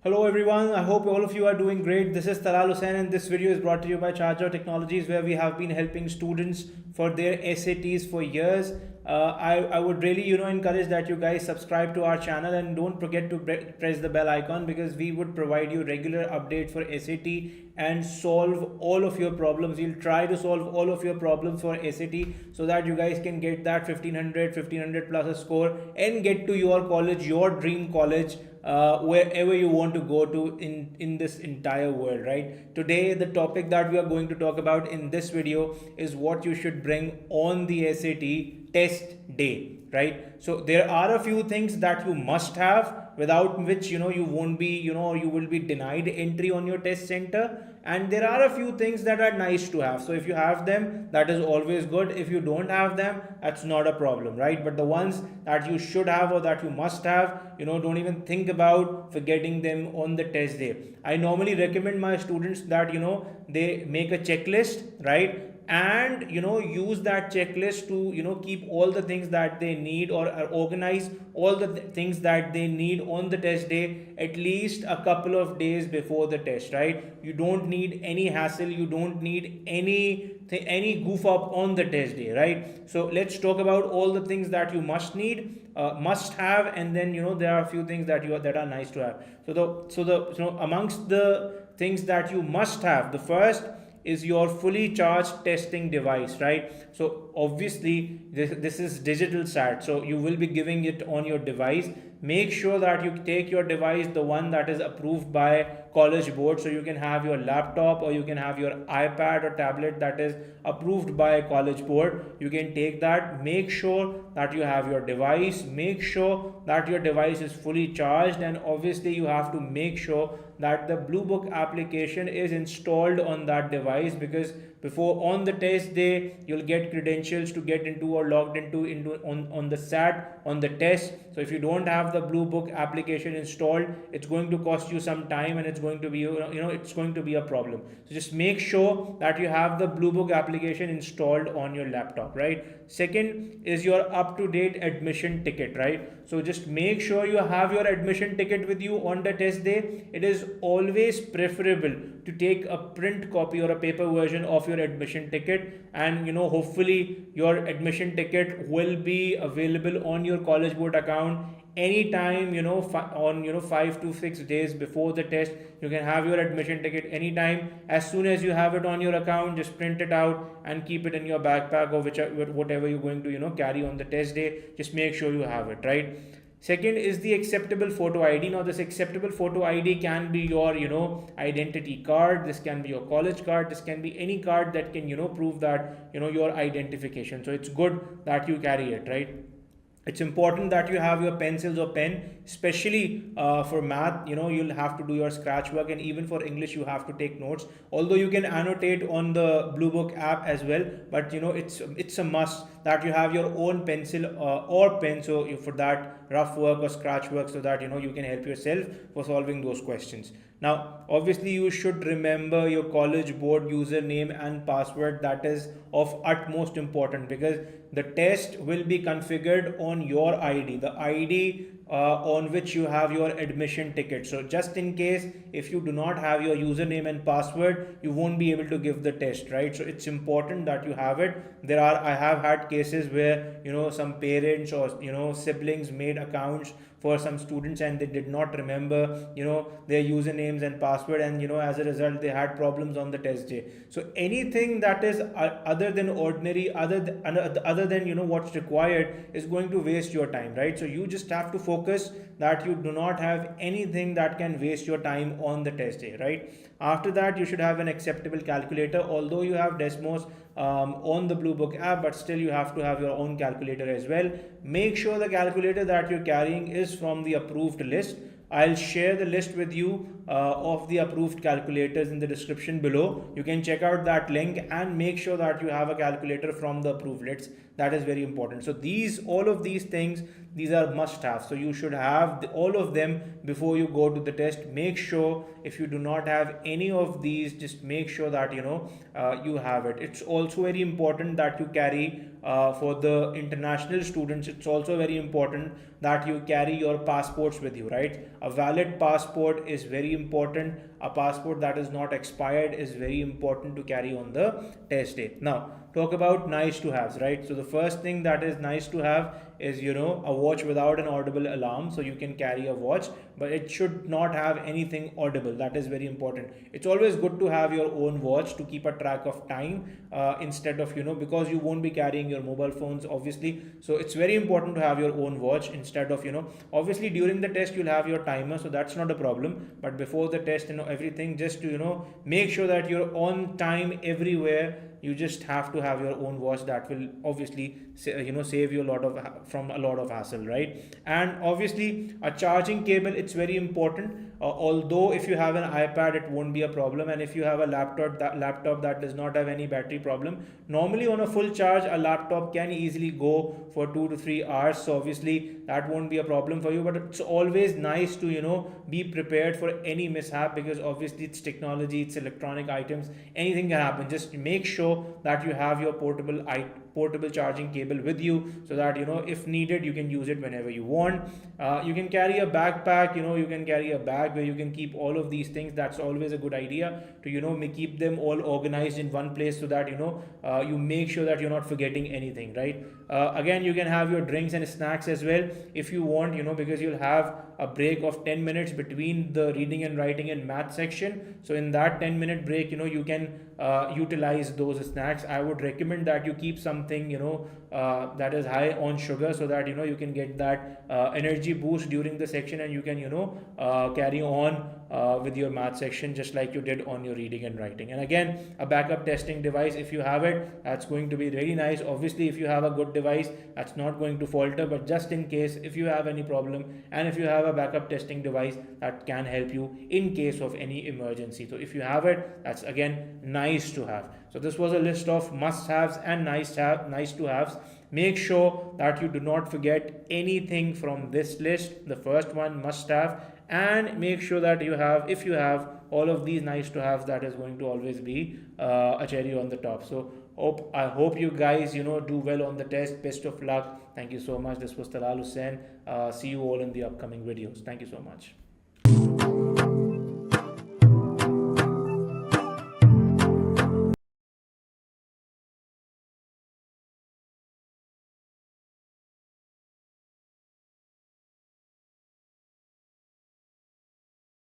Hello everyone, I hope all of you are doing great. This is Talal Hussain and this video is brought to you by Chaajao Technologies, where we have been helping students for their SATs for years. I would really encourage that you guys subscribe to our channel and don't forget to press the bell icon, because we would provide you regular updates for SAT and solve all of your problems. We'll try to solve all of your problems for SAT so that you guys can get that 1500 plus a score and get to your college, your dream college, wherever you want to go to in this entire world. Right, today the topic that we are going to talk about in this video is what you should bring on the SAT test day. Right, so there are a few things that you must have, without which you won't be or you will be denied entry on your test center, and there are a few things that are nice to have. So if you have them, that is always good. If you don't have them, that's not a problem, right? But the ones that you should have or that you must have, don't even think about forgetting them on the test day. I normally recommend my students that they make a checklist, right, and use that checklist to keep all the things that they need, or organize all the things that they need on the test day at least a couple of days before the test. Right, you don't need any hassle, you don't need any goof up on the test day. Right, so let's talk about all the things that you must need, must have, and then there are a few things that are nice to have. So amongst the things that you must have, the first is your fully charged testing device. Right, so obviously this is digital SAT, so you will be giving it on your device. Make sure that you take your device, the one that is approved by college board. So you can have your laptop or you can have your iPad or tablet that is approved by college board. You can take that. Make sure that you have your device, make sure that your device is fully charged, and obviously you have to make sure that the Blue Book application is installed on that device, because before on the test day you'll get credentials to get into or logged into on the SAT on the test. So if you don't have the Blue Book application installed, it's going to cost you some time and it's going to be it's going to be a problem. So just make sure that you have the Blue Book application installed on your laptop. Right, second is your up-to-date admission ticket. Right, so just make sure you have your admission ticket with you on the test day. It is always preferable to take a print copy or a paper version of your admission ticket, and hopefully your admission ticket will be available on your college board account anytime, on 5 to 6 days before the test. You can have your admission ticket anytime. As soon as you have it on your account, just print it out and keep it in your backpack or whatever you're going to carry on the test day. Just make sure you have it. Right, second is the acceptable photo ID. Now this acceptable photo ID can be your identity card, this can be your college card, this can be any card that can prove that your identification. So it's good that you carry it. Right, it's important that you have your pencils or pen, especially for math. You'll have to do your scratch work, and even for English you have to take notes, although you can annotate on the Blue Book app as well. But it's a must that you have your own pencil or pen, so for that rough work or scratch work, so that you can help yourself for solving those questions. Now obviously you should remember your college board username and password. That is of utmost important, because the test will be configured on your ID, the ID on which you have your admission ticket. So just in case if you do not have your username and password, you won't be able to give the test. Right, so it's important that you have it. I have had cases where some parents or siblings made accounts for some students and they did not remember their usernames and password, and as a result they had problems on the test day. So anything that is other than ordinary, other than what's required, is going to waste your time. Right, so you just have to focus that you do not have anything that can waste your time on the test day. Right, after that you should have an acceptable calculator. Although you have Desmos on the Blue Book app, but still you have to have your own calculator as well. Make sure the calculator that you're carrying is from the approved list. I'll share the list with you of the approved calculators in the description below. You can check out that link and make sure that you have a calculator from the approved list. That is very important. So all of these things these are must have. So you should have all of them before you go to the test. Make sure if you do not have any of these, just make sure that you have it. It's also very important that you carry for the international students, it's also very important that you carry your passports with you, right? A valid passport is very important. A passport that is not expired is very important to carry on the test day. Now talk about nice to haves, right? So the first thing that is nice to have is a watch without an audible alarm. So you can carry a watch, but it should not have anything audible. That is very important. It's always good to have your own watch to keep a track of time, instead of because you won't be carrying your mobile phones, obviously. So it's very important to have your own watch instead of obviously during the test you'll have your timer, so that's not a problem. But before the test, everything, just to make sure that you're on time everywhere. You just have to have your own watch. That will obviously save you from a lot of hassle, right? And obviously a charging cable, it's very important. Although if you have an iPad it won't be a problem, and if you have a laptop that does not have any battery problem, normally on a full charge a laptop can easily go for 2 to 3 hours. So obviously that won't be a problem for you, but it's always nice to be prepared for any mishap, because obviously it's technology, it's electronic items, anything can happen. Just make sure that you have your portable charging cable with you, so that if needed you can use it whenever you want. You can carry a backpack, you can carry a bag where you can keep all of these things. That's always a good idea to keep them all organized in one place, so that you make sure that you're not forgetting anything, right? Again, you can have your drinks and snacks as well if you want, because you'll have a break of 10 minutes between the reading and writing and math section. So in that 10-minute break, you can utilize those snacks. I would recommend that you keep something that is high on sugar, so that you can get that energy boost during the section, and you can carry on with your math section just like you did on your reading and writing. And again, a backup testing device, if you have it, that's going to be really nice. Obviously if you have a good device, that's not going to falter, but just in case, if you have any problem, and if you have a backup testing device, that can help you in case of any emergency. So if you have it, that's again nice to have. So this was a list of must haves and nice to haves. Make sure that you do not forget anything from this list. The first one, must have, and make sure that if you have all of these nice to haves, that is going to always be a cherry on the top. So I hope you guys do well on the test. Best of luck. Thank you so much. This was Talal Hussain. See you all in the upcoming videos. Thank you so much.